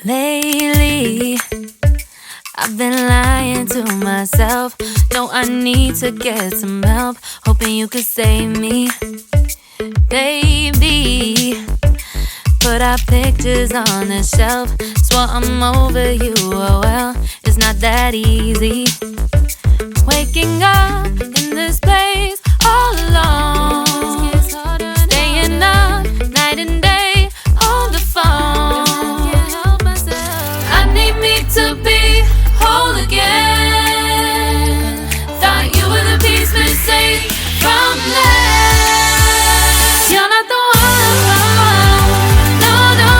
Lately, I've been lying to myself. No, I need to get some help. Hoping you could save me, baby. Put our pictures on the shelf. Swore I'm over you, oh well, it's not that easy. Waking up in this place all alone, staying up night and day on the phone. I need me to be whole again. Thought you were the piece missing from last. You're not the one, no, no.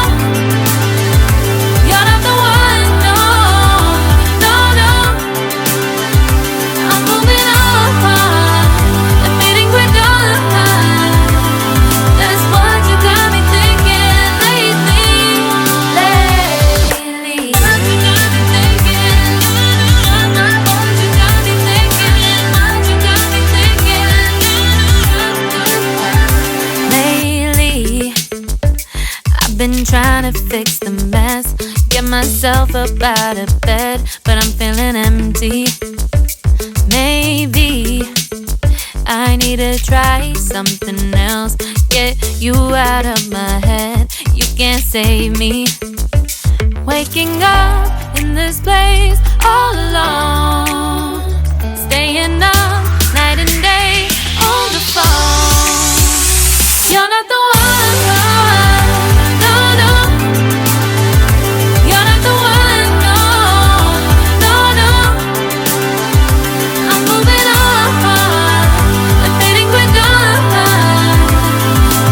You're not the one, no, no, no. I'm moving on, admitting we're done. That's what you got me thinking lately. What you got me thinking. What you got me thinking. What you got me thinking. Lately, I've been trying to fix the mess, get myself up out of bed, but I'm feeling empty. Maybe I need to try something else. Get you out of my head, you can't save me. Waking up in this place all alone, staying up night and day on the phone. You're not the one, no, no. You're not the one, no, no, no. I'm moving on, admitting we're done.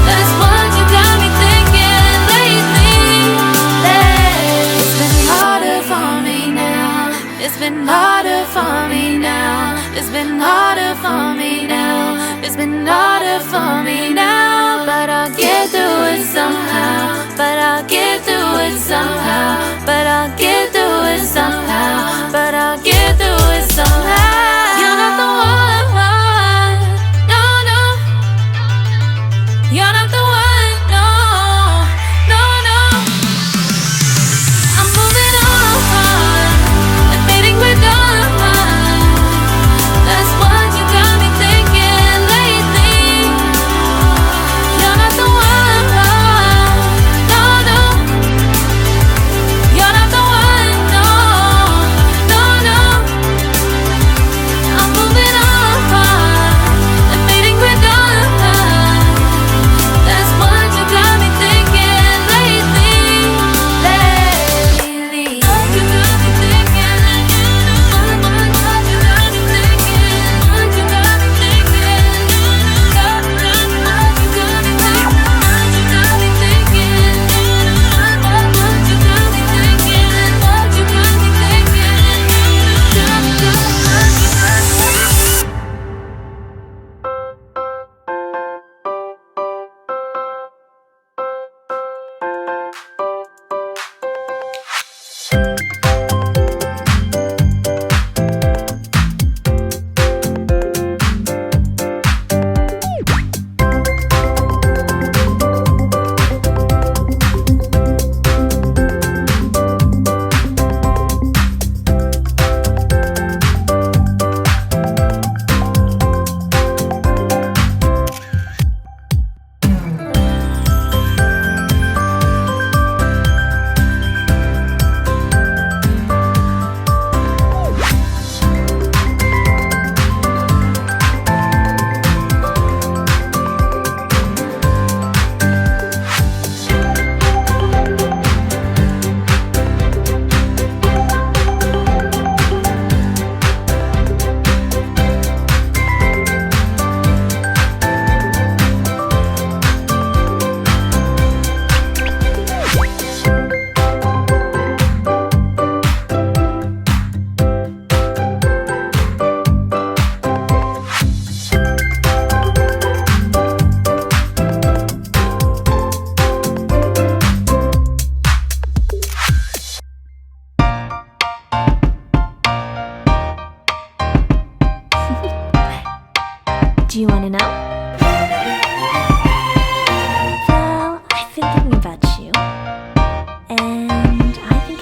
That's what you got me thinking lately. It's been harder for me now. It's been harder for me now. It's been harder for me now. It's been harder for me now. But I'll get through it somehow. But I'll get through it somehow. But I'll get through it somehow. But I'll get through it somehow. You're not the one, no, no. You're not the one, no, no, no. I'm moving on, admitting we're done. That's what you got me thinking lately. You're not the one, no, no. You're not the one, no, no, no. I'm moving on, admitting we're done. That's what you got me thinking lately. What you got me thinking. What you got me thinking. What you got me thinking. What you got me thinking. What you got me thinking. What you got me thinking. What you got me Do you want to know? Well, I've been thinking about you, and I think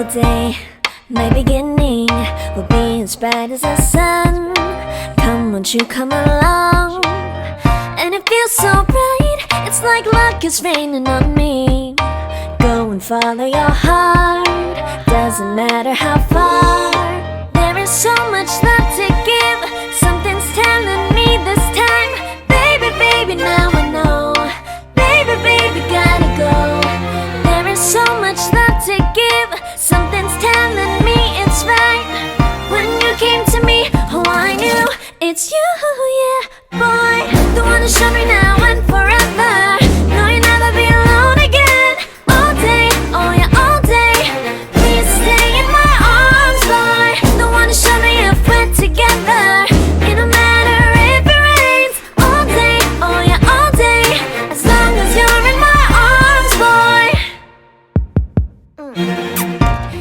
beautiful day. My beginning will be as bright as the sun. Come, won't you come along? And it feels so bright, it's like luck is raining on me. Go and follow your heart, doesn't matter how far. There is so much love to give, something's telling me this time. Baby, baby, now I know. Baby, baby, gotta go. There is so much love to give, something's telling me it's right. When you came to me, oh I knew it's you, yeah, boy. The one who showed me now and forever. No, you'll never be alone again. All day, oh yeah, all day. Please stay in my arms, boy. The one who showed me if we're together. It don't matter if it rains. All day, oh yeah, all day. As long as you're in my arms, boy.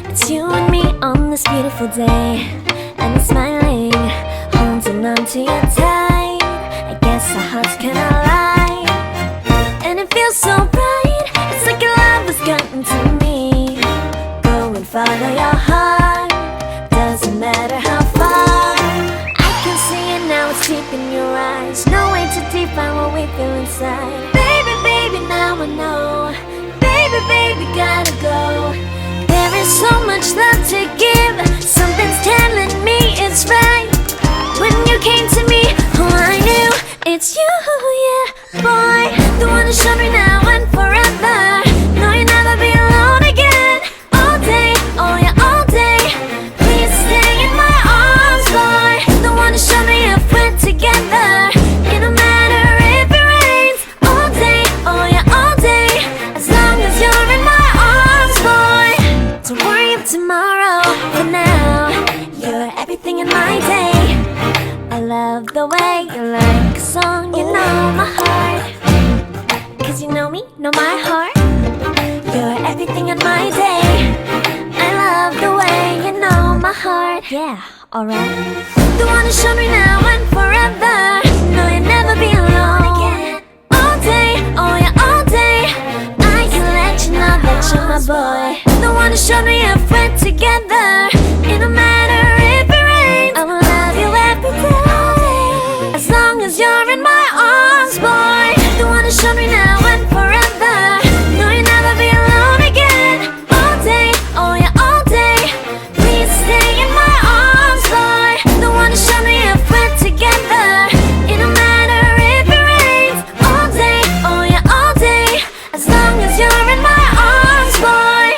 It's you and me on this beautiful day, and it's smiling, holding on to you tight. I guess our hearts can align, and it feels so bright. It's like your love has gotten to me. Go and follow your heart, doesn't matter how far. I can see it now, it's deep in your eyes. No way to define what we feel inside. Baby, baby, now I know. Baby, baby, gotta go. There is so much love to give, something's telling me it's right. When you came to me, oh I knew it's you, yeah, boy. The one who showed me now and forever. No, you'll never be alone again. All day, oh yeah, all day. Please stay in my arms, boy. The one who showed me if we're together. It don't matter if it rains. All day, oh yeah, all day. As long as you're in my arms, boy. Don't worry of tomorrow, for now you're everything in my day. I love the way you like a song, you know my heart. Cause you know me, know my heart. You're everything in my day. I love the way you know my heart. Yeah, alright. The one who showed me now and forever. No, you'll never be alone again. All day, oh yeah, all day. I can let you know that you're my boy. The one who showed me if we're together. It don't matter if it rains. I will love you every day. As long as you're in my arms, boy. The one who showed me now and forever. No, you'll never be alone again. All day, oh yeah, all day. Please stay in my arms, boy. The one who showed me if we're together. It don't matter if it rains. All day, oh yeah, all day. As long as you're in my arms, boy.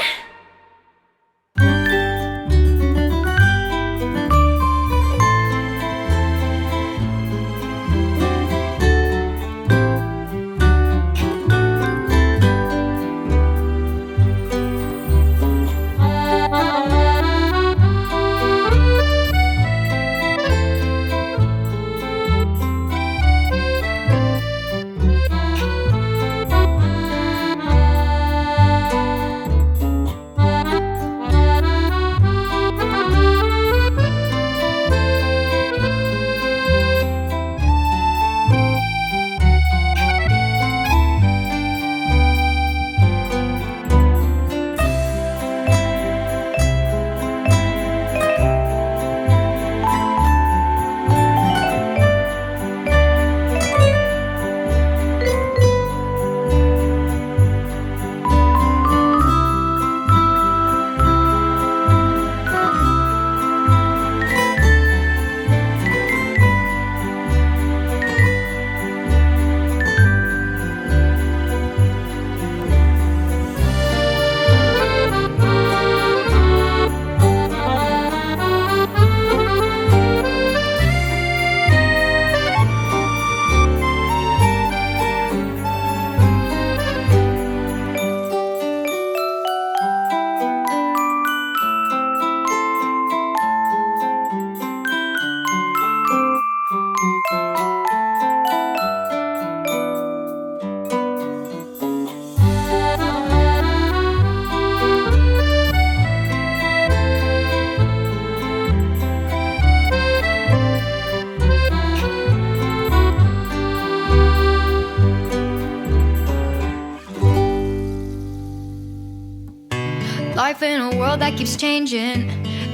Life in a world that keeps changing.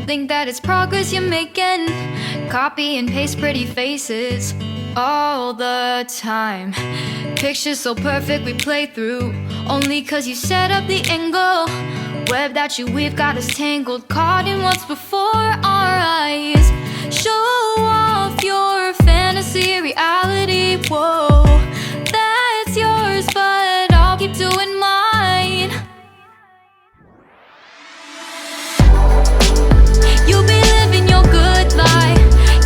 Think that it's progress you're making. Copy and paste pretty faces all the time. Pictures so perfect we play through, only cause you set up the angle. Web that you weave got us tangled, caught in what's before our eyes. Show off your fantasy reality, whoa, that's yours, but I'll keep doing mine. You'll be living your good life,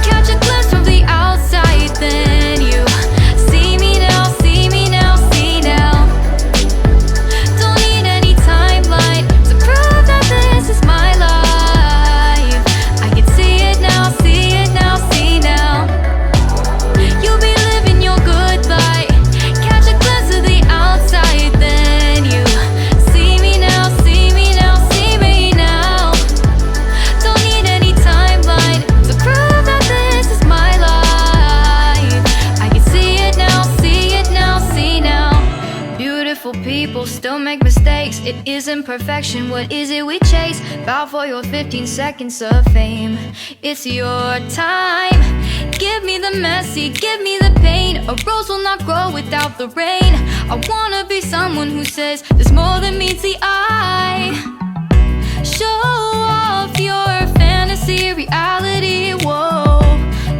catch a glimpse from the outside, then you see me now, see me now, see now. Don't need any timeline to prove that this is my life. I can see it now, see it now, see now. You'll be living your good life, catch a glimpse of the outside, then you see me now, see me now, see me now. Don't need any timeline to prove that this is my life. I can see it now, see it now, see now. Beautiful people still make mistakes. It isn't perfection, what is it we chase? Bow for your 15 seconds of fame. It's your time. Give me the messy, give me the pain. A rose will not grow without the rain. I wanna be someone who says there's more than meets the eye. Show off your fantasy reality, whoa,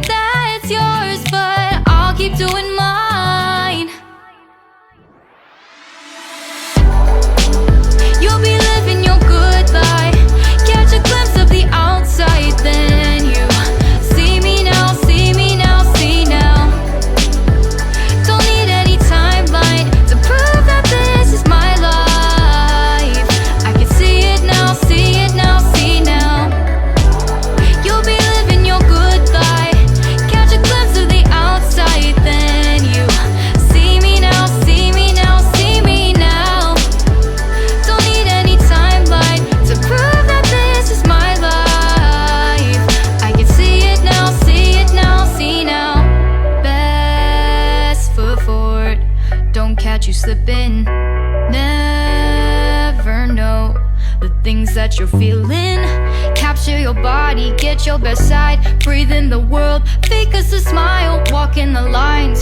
that's yours, but I'll keep doing mine. You'll be living your good life, catch a glimpse of the outside, then you see me now, see me now, see now. Don't need any timeline to prove that this is my life. I can see it now, see it now, see now. You'll be living your good life, catch a glimpse of the outside, then you see me now, see me now, see me now. Don't need any timeline to prove that this is my life. I can see it now, see it now, see now. Best foot forward, don't catch you slipping. Never know the things that you're feeling. Capture your body, get your best side. Breathe in the world, fake us a smile. Walk in the lines,